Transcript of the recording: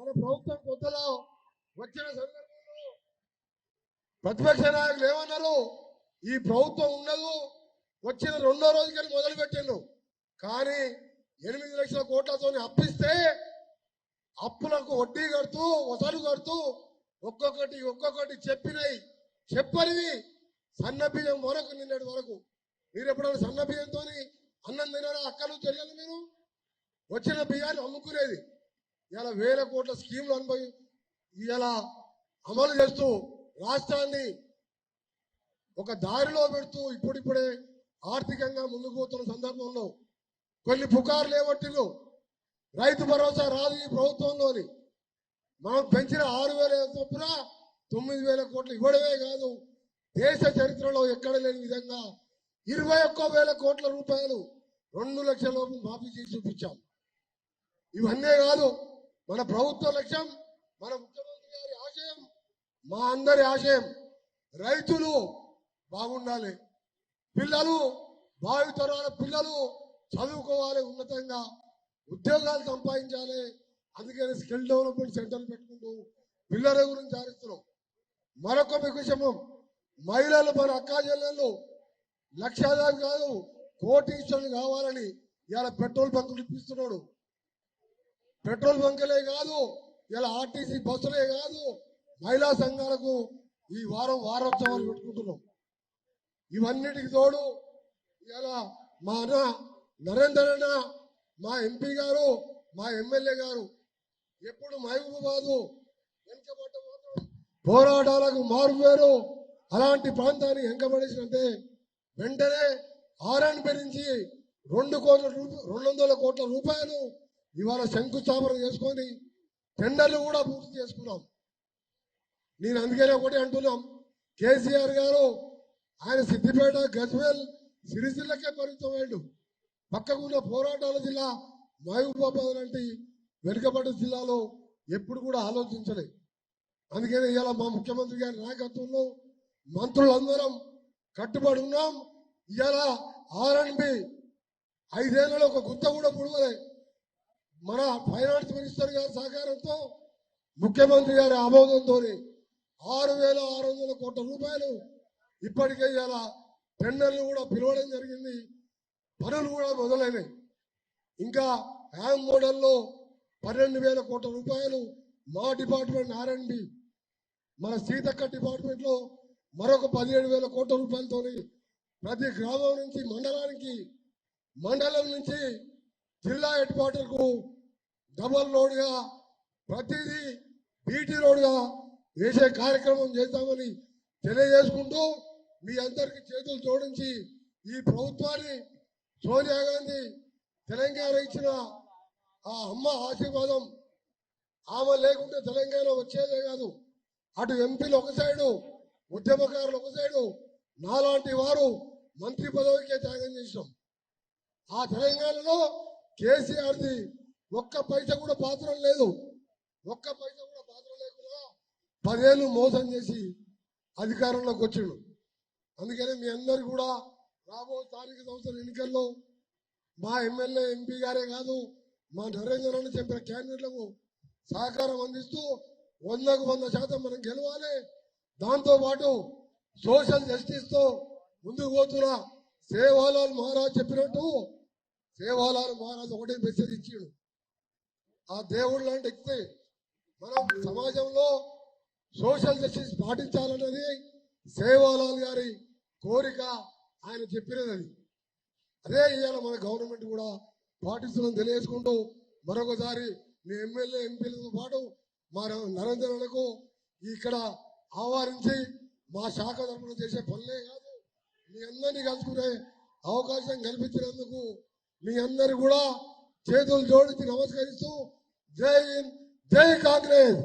మన ప్రభుత్వం కొత్తలో వచ్చిన సందర్భంలో ప్రతిపక్ష నాయకులు ఏమన్నారు, ఈ ప్రభుత్వం ఉండదు, వచ్చిన రెండో రోజుకి మొదలు పెట్టిండు. కానీ 8 లక్షల కోట్లతో అప్పిస్తే అప్పులకు వడ్డీ కడుతూ వసలు కడుతూ ఒక్కొక్కటి చెప్పనివి సన్న బియ్యం వరకు నిన్నటి వరకు. మీరు ఎప్పుడైనా సన్న బియ్యంతో అన్నం తినారా? అక్కలు తెలియదు. మీరు వచ్చిన బియ్యాన్ని అమ్ముకునేది. ఇలా వేల కోట్ల స్కీములు ఇలా అమలు చేస్తూ రాష్ట్రాన్ని ఒక దారిలో పెడుతూ ఇప్పుడిప్పుడే ఆర్థికంగా ముందుకు పోతున్న సందర్భంలో కొన్ని పుకార్లు ఏమట్టిరు. రైతు భరోసా రాదు ఈ ప్రభుత్వంలోని. మనం పెంచిన 6,000 చొప్పున 9,000 కోట్లు ఇవ్వడమే కాదు, దేశ చరిత్రలో ఎక్కడ లేని విధంగా 21,000 కోట్ల రూపాయలు 2 లక్షల లోపు మాఫీ చేసి చూపించాం. ఇవన్నీ కాదు, మన ప్రభుత్వ లక్ష్యం, మన ముఖ్యమంత్రి గారి ఆశయం, మా అందరి ఆశయం రైతులు బాగుండాలి, పిల్లలు భావితరాల పిల్లలు చదువుకోవాలి, ఉన్నతంగా ఉద్యోగాలు సంపాదించాలి. అందుకని స్కిల్ డెవలప్మెంట్ సెంటర్లు పెట్టుకుంటూ పిల్లల గురించి ఆరిస్తున్నాం. మరొక విషయం, మహిళలు మన అక్కా చెల్లెళ్ళు లక్షాధికారులు కాదు కోటీశ్వరులు కావాలని ఇలా పెట్రోల్ బంకులు ఇప్పిస్తున్నాడు. పెట్రోల్ బంకులే కాదు, ఇలా ఆర్టీసీ బస్సులే కాదు, మహిళా సంఘాలకు ఈ వారోత్సవాలు పెట్టుకుంటున్నాం. ఇవన్నిటికి తోడు ఇలా మా అన్న నరేందర్ అన్న, మా ఎంపీ గారు, మా ఎమ్మెల్యే గారు ఎప్పుడు మహబూబాబాదు వెనుకబడ్డ మాత్రం పోరాటాలకు మారుపేరు. అలాంటి ప్రాంతాన్ని వెనుకబడేసినంటే వెంటనే R&B నుంచి 200 కోట్ల రూపాయలు ఇవాళ శంకుస్థాపన చేసుకొని టెండర్లు కూడా పూర్తి చేసుకున్నాం. నేను అందుకనే ఒకటి అంటున్నాం, కేసీఆర్ గారు ఆయన సిద్దిపేట, గజ్వేల్, సిరిసిల్లకే పరిమితమైండు. పక్కకున్న పోరాటాల జిల్లా మహబూబాబాద్ లాంటి వెనుకబడ్డ జిల్లాలో ఎప్పుడు కూడా ఆలోచించలే. అందుకని ఇవాళ మా ముఖ్యమంత్రి గారి నాయకత్వంలో మంత్రులందరం కట్టుబడి ఉన్నాం. ఇవాళ R&B 5 ఏళ్లలో ఒక గుత్త కూడా పుడవలే. మన ఫైనాన్స్ మినిస్టర్ గారి సహకారంతో, ముఖ్యమంత్రి గారి ఆమోదంతో 6,600 కోట్ల రూపాయలు ఇప్పటికే ఇవాళ టెండర్లు కూడా పిలవడం జరిగింది. పనులు కూడా మొదలైనవి. ఇంకా హ్యామ్ మోడల్లో 12,000 కోట్ల రూపాయలు మా డిపార్ట్మెంట్ R&B, మన సీతక్క డిపార్ట్మెంట్ లో మరొక 17,000 కోట్ల రూపాయలతో ప్రతి గ్రామం నుంచి మండలానికి, మండలం నుంచి జిల్లా హెడ్ క్వార్టర్ కు డబల్ రోడ్ గా ప్రతిదీ బీటీ రోడ్ గా వేసే కార్యక్రమం చేద్దామని తెలియజేసుకుంటూ మీ అందరికి చేతులు జోడించి ఈ ప్రభుత్వాన్ని, సోనియా గాంధీ తెలంగాణ ఇచ్చిన ఆ అమ్మ ఆశీర్వాదం, ఆమె లేకుంటే తెలంగాణ వచ్చేదే కాదు. అటు ఎంపీలు ఒక సైడు, ఉద్యమకారులు ఒక సైడు, నాలాంటి వారు మంత్రి పదవికే త్యాగం చేసినాం. ఆ తెలంగాణలో కేసీఆర్ది ఒక్క పైసా కూడా పాత్ర లేదు. ఒక్క పైసా కూడా పాత్ర లేకుండా 10 ఏళ్ళు మోసం చేసి అధికారంలోకి వచ్చిండు. అందుకని మీ అందరు కూడా రాబో స్థానిక సంస్థల ఎన్నికల్లో మా ఎమ్మెల్యే, ఎంపీ గారే కాదు, మా నరేంద్ర అని చెప్పిన క్యాండిడేట్లకు సహకారం అందిస్తూ 100కు 100% మనం గెలవాలి. దాంతోపాటు సోషల్ జస్టిస్ తో ముందుకు పోతున్నా. సేవాలాల్ మహారాజ్ చెప్పినట్టు సేవాలాల్ మహారాజ్ ఒకటే మెసేజ్ ఇచ్చాడు, ఆ దేవుడు లాంటి వ్యక్తి మనం సమాజంలో సోషల్ జస్టిస్ పాటించాలన్నది సేవాలాల్ గారి కోరిక, ఆయన చెప్పినది అది. అదే ఇవాళ మన గవర్నమెంట్ కూడా పాటిస్తుందని తెలియజేసుకుంటూ మరొకసారి మీ ఎమ్మెల్యే, ఎంపీలతో పాటు మా నరేంద్రకు ఇక్కడ ఆహ్వానించి మా శాఖ తరఫున చేసే పనులే కాదు, మీ అందరినీ కలుసుకునే అవకాశం కల్పించినందుకు మీ అందరు కూడా చేతులు జోడించి నమస్కరిస్తూ జై హింద్, జై కాంగ్రెస్.